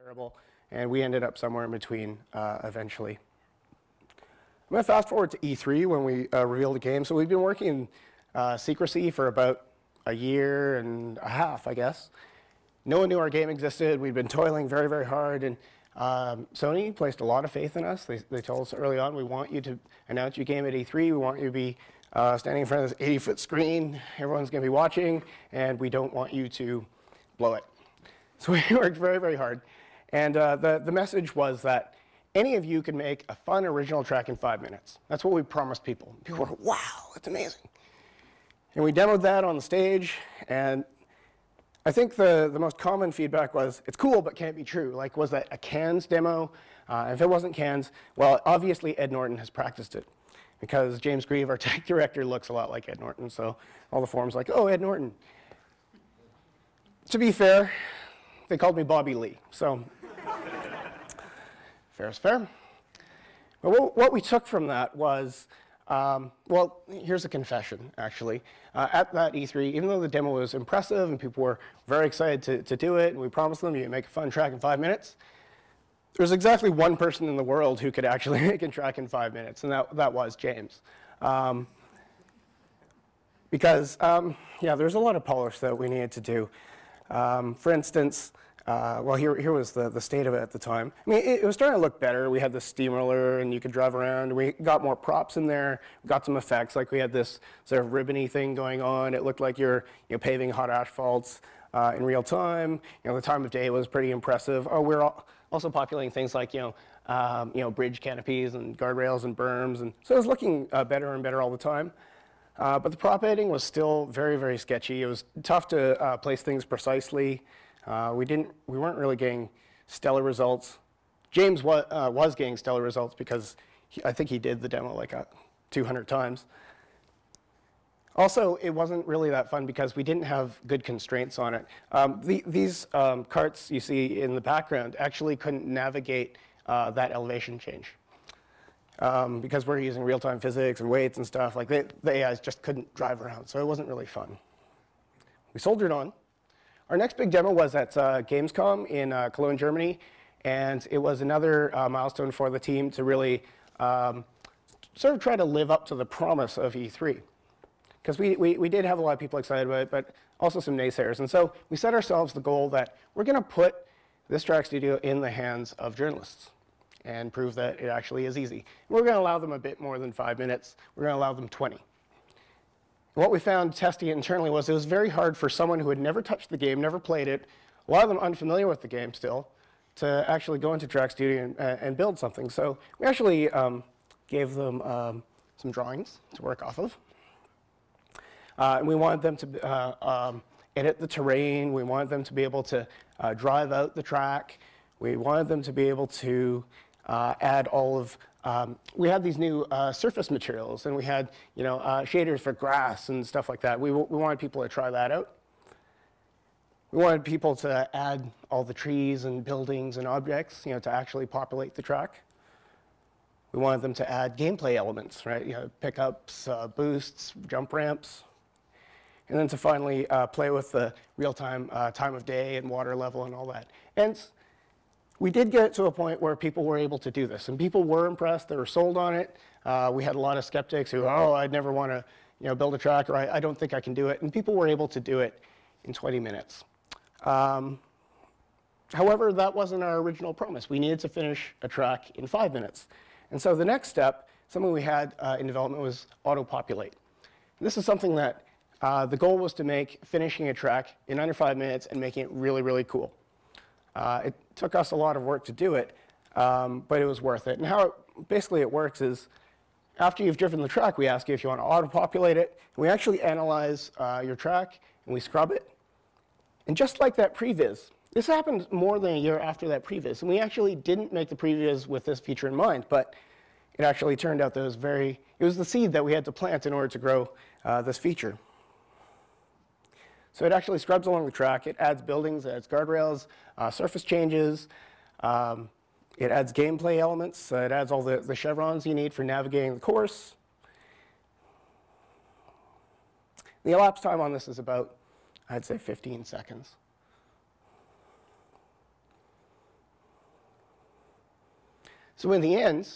terrible, and we ended up somewhere in between eventually. I'm going to fast forward to E3 when we revealed the game. So we've been working in secrecy for about a year and a half, I guess. No one knew our game existed. We'd been toiling very, very hard, and Sony placed a lot of faith in us. They told us early on, we want you to announce your game at E3. We want you to be standing in front of this 80-foot screen. Everyone's going to be watching, and we don't want you to blow it. So we worked very, very hard. And the message was that any of you can make a fun original track in 5 minutes. That's what we promised people. People were, wow, that's amazing. And we demoed that on the stage, and I think the most common feedback was, it's cool, but can't be true. Like, was that a cans demo? If it wasn't cans, well, obviously Ed Norton has practiced it, because James Grieve, our tech director, looks a lot like Ed Norton. So all the forums like, oh, Ed Norton. To be fair, they called me Bobby Lee, so fair is fair. But what we took from that was, well, here's a confession, actually. At that E3, even though the demo was impressive and people were very excited to do it, and we promised them you could make a fun track in 5 minutes, there's exactly one person in the world who could actually make a track in 5 minutes, and that was James. Because, yeah, there's a lot of polish that we needed to do. For instance, well, here was the state of it at the time. I mean, it was starting to look better. We had the steamroller, and you could drive around. We got more props in there. We got some effects, like we had this sort of ribbony thing going on. It looked like you're paving hot asphalts in real time. The time of day was pretty impressive. Oh, we're also populating things like bridge canopies and guardrails and berms, and so it was looking better and better all the time. But the prop editing was still very, very sketchy. It was tough to place things precisely. We weren't really getting stellar results. James was getting stellar results because I think he did the demo like 200 times. Also, it wasn't really that fun because we didn't have good constraints on it. These carts you see in the background actually couldn't navigate that elevation change. Because we're using real-time physics and weights and stuff, like the AIs just couldn't drive around, so it wasn't really fun. We soldiered on. Our next big demo was at Gamescom in Cologne, Germany, and it was another milestone for the team to really sort of try to live up to the promise of E3. Because we did have a lot of people excited about it, but also some naysayers. And so we set ourselves the goal that we're going to put this track studio in the hands of journalists and prove that it actually is easy. We're going to allow them a bit more than 5 minutes. We're going to allow them 20. What we found testing it internally was it was very hard for someone who had never touched the game, never played it, a lot of them unfamiliar with the game still, to actually go into Track Studio and build something. So we actually gave them some drawings to work off of. And we wanted them to edit the terrain. We wanted them to be able to drive out the track. We wanted them to be able to add all of, we had these new surface materials, and we had shaders for grass and stuff like that. We wanted people to try that out. We wanted people to add all the trees and buildings and objects to actually populate the track. We wanted them to add gameplay elements, right? Pickups, boosts, jump ramps. And then to finally play with the real-time time of day and water level and all that. And we did get to a point where people were able to do this, and people were impressed. They were sold on it. We had a lot of skeptics who, oh, I'd never want to build a track, or I don't think I can do it. And people were able to do it in 20 minutes. However, that wasn't our original promise. We needed to finish a track in 5 minutes. And so the next step, something we had in development, was auto-populate. This is something that the goal was to make finishing a track in under 5 minutes and making it really, really cool. It took us a lot of work to do it, but it was worth it. And how basically it works is, after you've driven the track, we ask you if you want to auto-populate it. And we actually analyze your track, and we scrub it. And just like that previs, this happened more than a year after that previs. And we actually didn't make the previs with this feature in mind, but it actually turned out that it was the seed that we had to plant in order to grow this feature. So it actually scrubs along the track. It adds buildings, it adds guardrails, surface changes. It adds gameplay elements. It adds all the chevrons you need for navigating the course. The elapsed time on this is about, I'd say, 15 seconds. So in the end,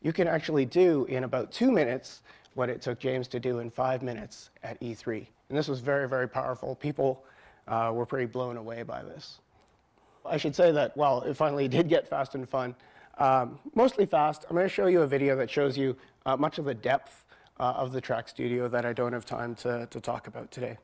you can actually do in about 2 minutes what it took James to do in 5 minutes at E3. And this was very, very powerful. People were pretty blown away by this. I should say that, well, it finally did get fast and fun. Mostly fast. I'm going to show you a video that shows you much of the depth of the Track Studio that I don't have time to talk about today.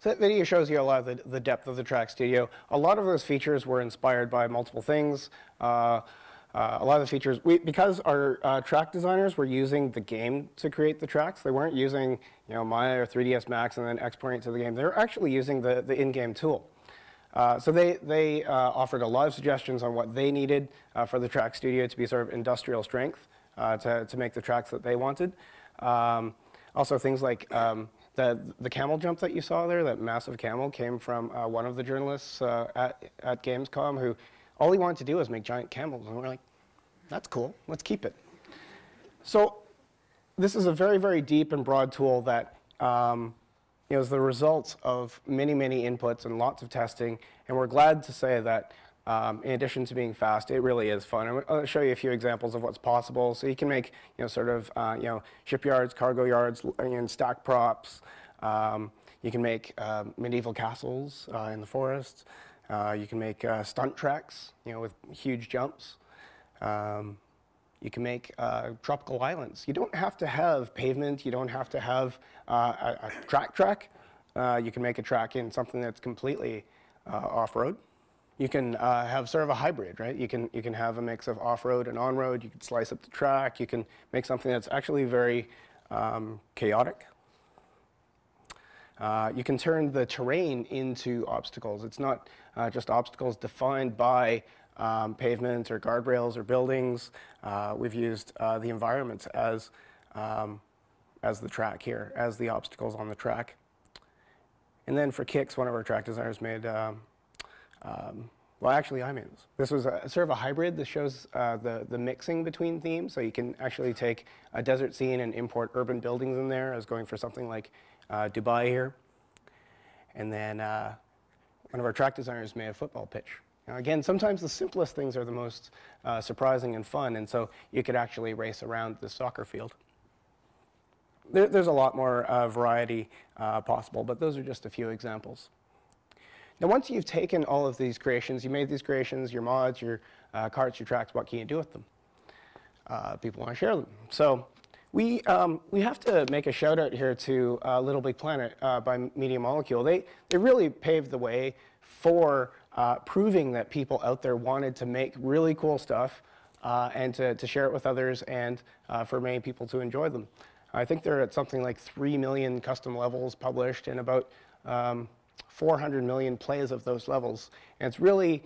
So that video shows you a lot of the depth of the Track Studio. A lot of those features were inspired by multiple things. A lot of the features, because our track designers were using the game to create the tracks, they weren't using Maya or 3ds Max and then exporting it to the game. They were actually using the in-game tool. So they offered a lot of suggestions on what they needed for the Track Studio to be sort of industrial strength to make the tracks that they wanted. Also things like the camel jump that you saw there, that massive camel, came from one of the journalists at Gamescom who all he wanted to do was make giant camels. And we're like, that's cool, let's keep it. So this is a very, very deep and broad tool that is the result of many, many inputs and lots of testing. And we're glad to say that in addition to being fast, it really is fun. I'll show you a few examples of what's possible. So you can make, sort of, shipyards, cargo yards, stack props. You can make medieval castles in the forest. You can make stunt tracks, with huge jumps. You can make tropical islands. You don't have to have pavement. You don't have to have a track. You can make a track in something that's completely off-road. You can have sort of a hybrid, right? You can have a mix of off-road and on-road. You can slice up the track. You can make something that's actually very chaotic. You can turn the terrain into obstacles. It's not just obstacles defined by pavement or guardrails or buildings. We've used the environments as the track here, as the obstacles on the track. And then for kicks, one of our track designers made well, actually, I made this. This was sort of a hybrid. This shows the mixing between themes. So you can actually take a desert scene and import urban buildings in there. I was going for something like Dubai here. And then one of our track designers made a football pitch. Now, again, sometimes the simplest things are the most surprising and fun. And so you could actually race around the soccer field. There's a lot more variety possible, but those are just a few examples. Now, once you've taken all of these creations, you made these creations, your mods, your carts, your tracks, what can you do with them? People want to share them. So we have to make a shout out here to Little Big Planet by Media Molecule. They really paved the way for proving that people out there wanted to make really cool stuff and to share it with others and for many people to enjoy them. I think they're at something like 3 million custom levels published and about 400 million plays of those levels. And it's really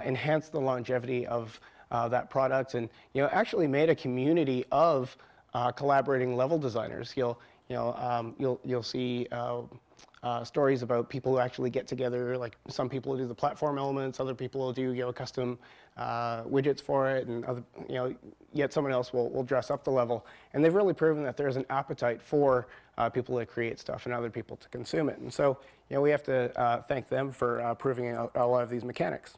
enhanced the longevity of that product and actually made a community of collaborating level designers. You'll You'll see stories about people who actually get together. Like some people will do the platform elements, other people will do custom widgets for it, and yet someone else will dress up the level. And they've really proven that there's an appetite for people to create stuff and other people to consume it. And so we have to thank them for proving out a lot of these mechanics.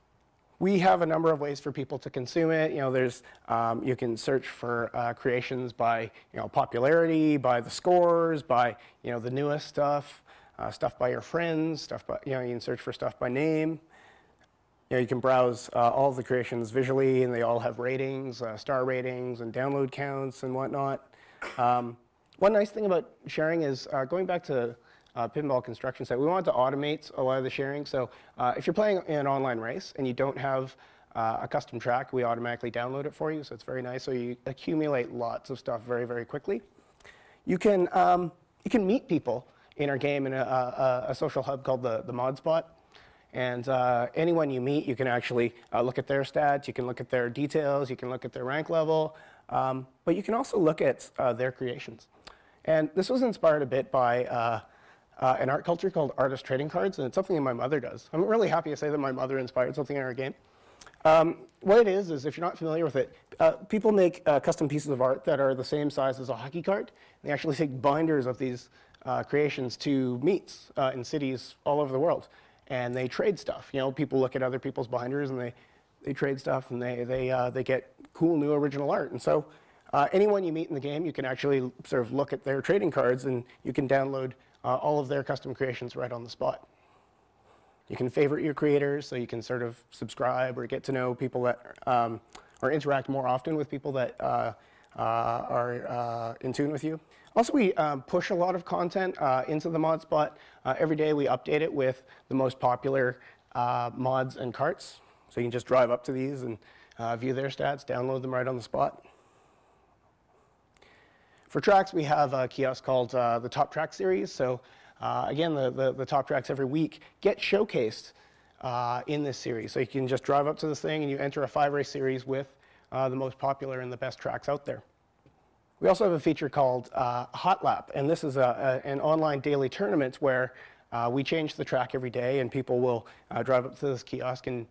We have a number of ways for people to consume it. You can search for creations by popularity, by the scores, by the newest stuff, stuff by your friends, stuff by you can search for stuff by name. You can browse all of the creations visually, and they all have ratings, star ratings, and download counts and whatnot. One nice thing about sharing is going back to pinball construction site, we wanted to automate a lot of the sharing. So if you're playing an online race and you don't have a custom track, we automatically download it for you. So it's very nice. So you accumulate lots of stuff very, very quickly. You can meet people in our game in a social hub called the Mod Spot. And anyone you meet, you can actually look at their stats. You can look at their details. You can look at their rank level. But you can also look at their creations. And this was inspired a bit by an art culture called artist trading cards, and it's something that my mother does. I'm really happy to say that my mother inspired something in our game. What it is if you're not familiar with it, people make custom pieces of art that are the same size as a hockey card. They actually take binders of these creations to meets in cities all over the world, and they trade stuff. People look at other people's binders, and they trade stuff, and they get cool new original art. And so anyone you meet in the game, you can actually sort of look at their trading cards, and you can download all of their custom creations right on the spot. You can favorite your creators, so you can sort of subscribe or get to know people that, or interact more often with people that are in tune with you. Also, we push a lot of content into the mod spot. Every day we update it with the most popular mods and carts. So you can just drive up to these and view their stats, download them right on the spot. For tracks, we have a kiosk called the Top Track Series. So again, the top tracks every week get showcased in this series. So you can just drive up to this thing and you enter a 5-race series with the most popular and the best tracks out there. We also have a feature called Hot Lap, and this is an online daily tournament where we change the track every day, and people will drive up to this kiosk and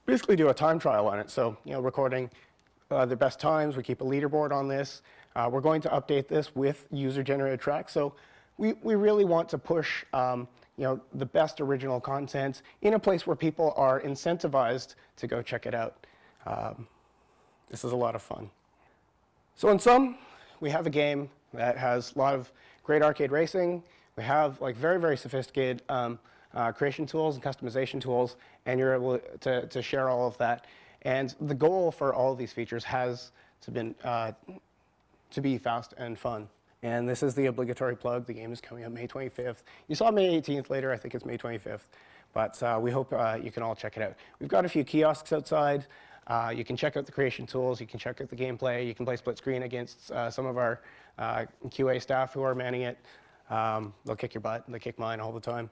basically do a time trial on it. So recording their best times. We keep a leaderboard on this. We're going to update this with user-generated tracks. So we really want to push the best original content in a place where people are incentivized to go check it out. This is a lot of fun. So in sum, we have a game that has a lot of great arcade racing. We have very, very sophisticated creation tools and customization tools, and you're able to share all of that. And the goal for all of these features has to be fast and fun. And this is the obligatory plug. The game is coming out May 25th. You saw May 18th later. I think it's May 25th. But we hope you can all check it out. We've got a few kiosks outside. You can check out the creation tools. You can check out the gameplay. You can play split screen against some of our QA staff who are manning it. They'll kick your butt. They kick mine all the time.